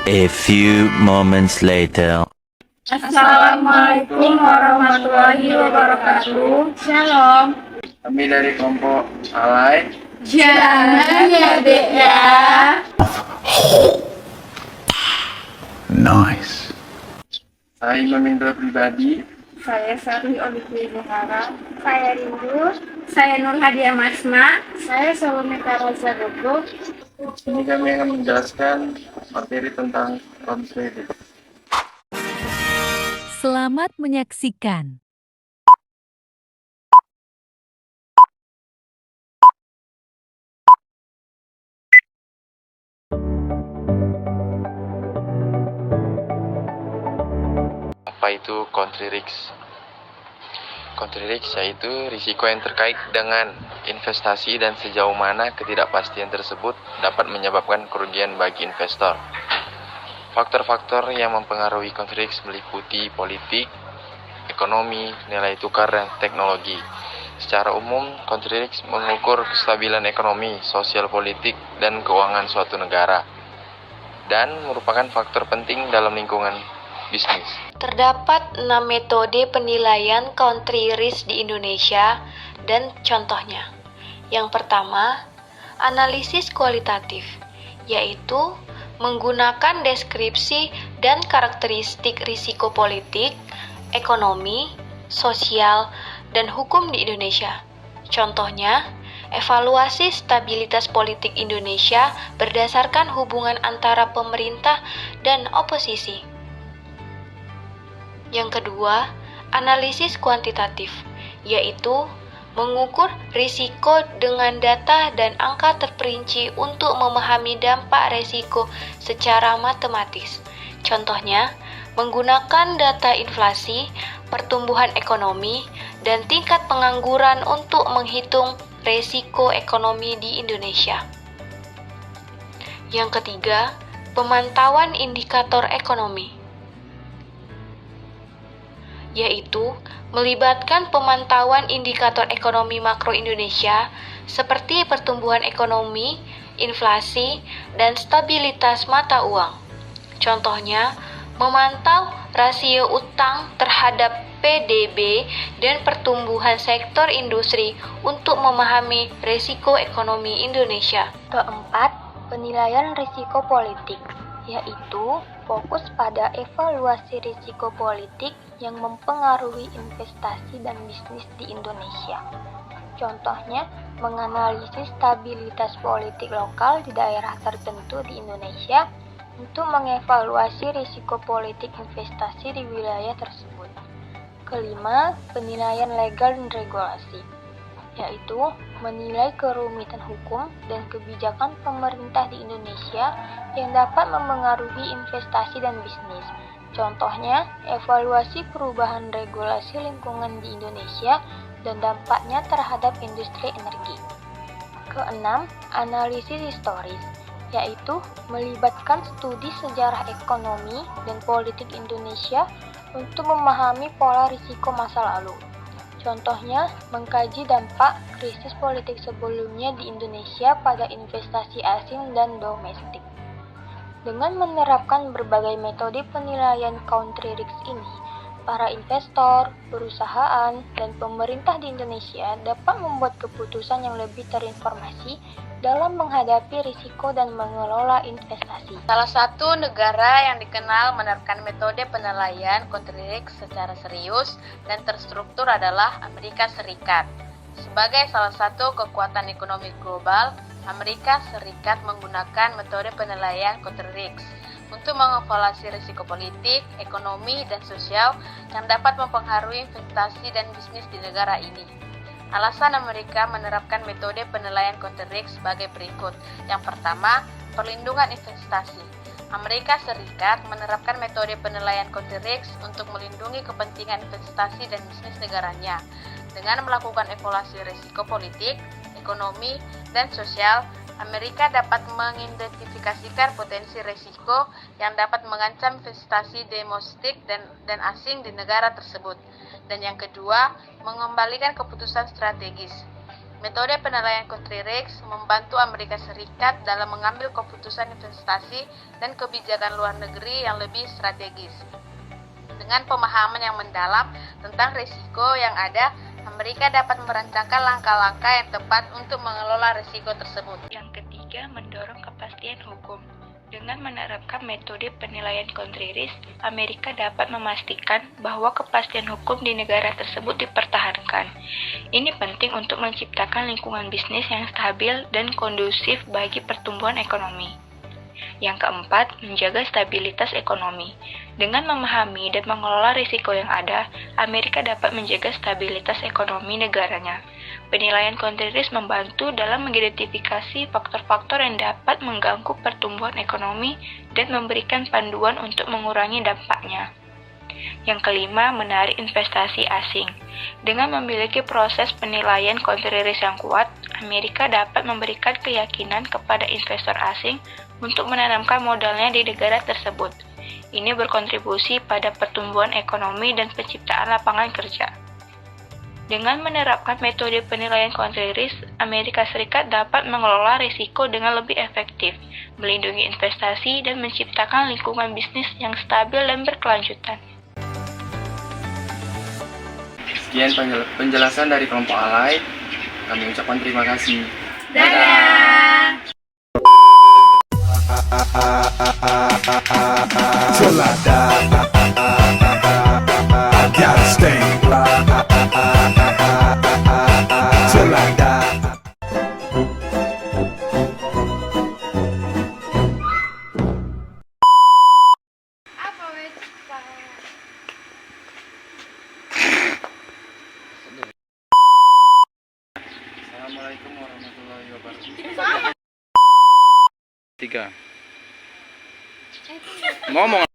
A few moments later. Assalamualaikum warahmatullahi wabarakatuh. Shalom. Kami dari kelompok Alay. Jangan ya dek ya. Nice. Saya Imam Indra pribadi. Saya Sarwi Olivia Johara. Saya Rindu. Saya Nur Hadiah Masma. Saya Salome Karaza Gogo. Ini kami akan menjelaskan materi tentang konflik. Selamat menyaksikan. Apa itu country risk? Country risk yaitu risiko yang terkait dengan investasi dan sejauh mana ketidakpastian tersebut dapat menyebabkan kerugian bagi investor. Faktor-faktor yang mempengaruhi country risk meliputi politik, ekonomi, nilai tukar, dan teknologi. Secara umum, country risk mengukur kestabilan ekonomi, sosial politik, dan keuangan suatu negara, dan merupakan faktor penting dalam lingkungan bisnis. Terdapat 6 metode penilaian country risk di Indonesia dan contohnya. Yang pertama, analisis kualitatif, yaitu menggunakan deskripsi dan karakteristik risiko politik, ekonomi, sosial, dan hukum di Indonesia. Contohnya, evaluasi stabilitas politik Indonesia berdasarkan hubungan antara pemerintah dan oposisi. Yang kedua, analisis kuantitatif, yaitu mengukur risiko dengan data dan angka terperinci untuk memahami dampak risiko secara matematis. Contohnya, menggunakan data inflasi, pertumbuhan ekonomi, dan tingkat pengangguran untuk menghitung risiko ekonomi di Indonesia. Yang ketiga, pemantauan indikator ekonomi, yaitu melibatkan pemantauan indikator ekonomi makro Indonesia seperti pertumbuhan ekonomi, inflasi, dan stabilitas mata uang. Contohnya, memantau rasio utang terhadap PDB dan pertumbuhan sektor industri untuk memahami risiko ekonomi Indonesia. Keempat, penilaian risiko politik, yaitu fokus pada evaluasi risiko politik yang mempengaruhi investasi dan bisnis di Indonesia. Contohnya, menganalisis stabilitas politik lokal di daerah tertentu di Indonesia untuk mengevaluasi risiko politik investasi di wilayah tersebut. Kelima, penilaian legal dan regulasi, yaitu menilai kerumitan hukum dan kebijakan pemerintah di Indonesia yang dapat mempengaruhi investasi dan bisnis. Contohnya, evaluasi perubahan regulasi lingkungan di Indonesia dan dampaknya terhadap industri energi. Keenam, analisis historis, yaitu melibatkan studi sejarah ekonomi dan politik Indonesia untuk memahami pola risiko masa lalu. Contohnya, mengkaji dampak krisis politik sebelumnya di Indonesia pada investasi asing dan domestik. Dengan menerapkan berbagai metode penilaian country risk ini, para investor, perusahaan, dan pemerintah di Indonesia dapat membuat keputusan yang lebih terinformasi dalam menghadapi risiko dan mengelola investasi. Salah satu negara yang dikenal menerapkan metode penilaian country risk secara serius dan terstruktur adalah Amerika Serikat. Sebagai salah satu kekuatan ekonomi global, Amerika Serikat menggunakan metode penilaian country risk untuk mengevaluasi risiko politik, ekonomi, dan sosial yang dapat mempengaruhi investasi dan bisnis di negara ini. Alasan Amerika menerapkan metode penilaian country risk sebagai berikut. Yang pertama, perlindungan investasi. Amerika Serikat menerapkan metode penilaian country risk untuk melindungi kepentingan investasi dan bisnis negaranya. Dengan melakukan evaluasi risiko politik, ekonomi, dan sosial, Amerika dapat mengidentifikasikan potensi risiko yang dapat mengancam investasi domestik dan asing di negara tersebut. Dan yang kedua, mengembalikan keputusan strategis. Metode penilaian country risk membantu Amerika Serikat dalam mengambil keputusan investasi dan kebijakan luar negeri yang lebih strategis. Dengan pemahaman yang mendalam tentang risiko yang ada, Amerika dapat merancangkan langkah-langkah yang tepat untuk mengelola risiko tersebut. Yang ketiga, mendorong kepastian hukum. Dengan menerapkan metode penilaian country risk, Amerika dapat memastikan bahwa kepastian hukum di negara tersebut dipertahankan. Ini penting untuk menciptakan lingkungan bisnis yang stabil dan kondusif bagi pertumbuhan ekonomi. Yang keempat, menjaga stabilitas ekonomi. Dengan memahami dan mengelola risiko yang ada, Amerika dapat menjaga stabilitas ekonomi negaranya. Penilaian country risk membantu dalam mengidentifikasi faktor-faktor yang dapat mengganggu pertumbuhan ekonomi dan memberikan panduan untuk mengurangi dampaknya. Yang kelima, menarik investasi asing. Dengan memiliki proses penilaian country risk yang kuat, Amerika dapat memberikan keyakinan kepada investor asing untuk menanamkan modalnya di negara tersebut. Ini berkontribusi pada pertumbuhan ekonomi dan penciptaan lapangan kerja. Dengan menerapkan metode penilaian country risk, Amerika Serikat dapat mengelola risiko dengan lebih efektif, melindungi investasi, dan menciptakan lingkungan bisnis yang stabil dan berkelanjutan. Sekian penjelasan dari kelompok Alay. Kami ucapkan terima kasih. Dadah. Till I die, I gotta stay. Till I die. Apa wes? Assalamualaikum warahmatullahi wabarakatuh. 3. Ngomong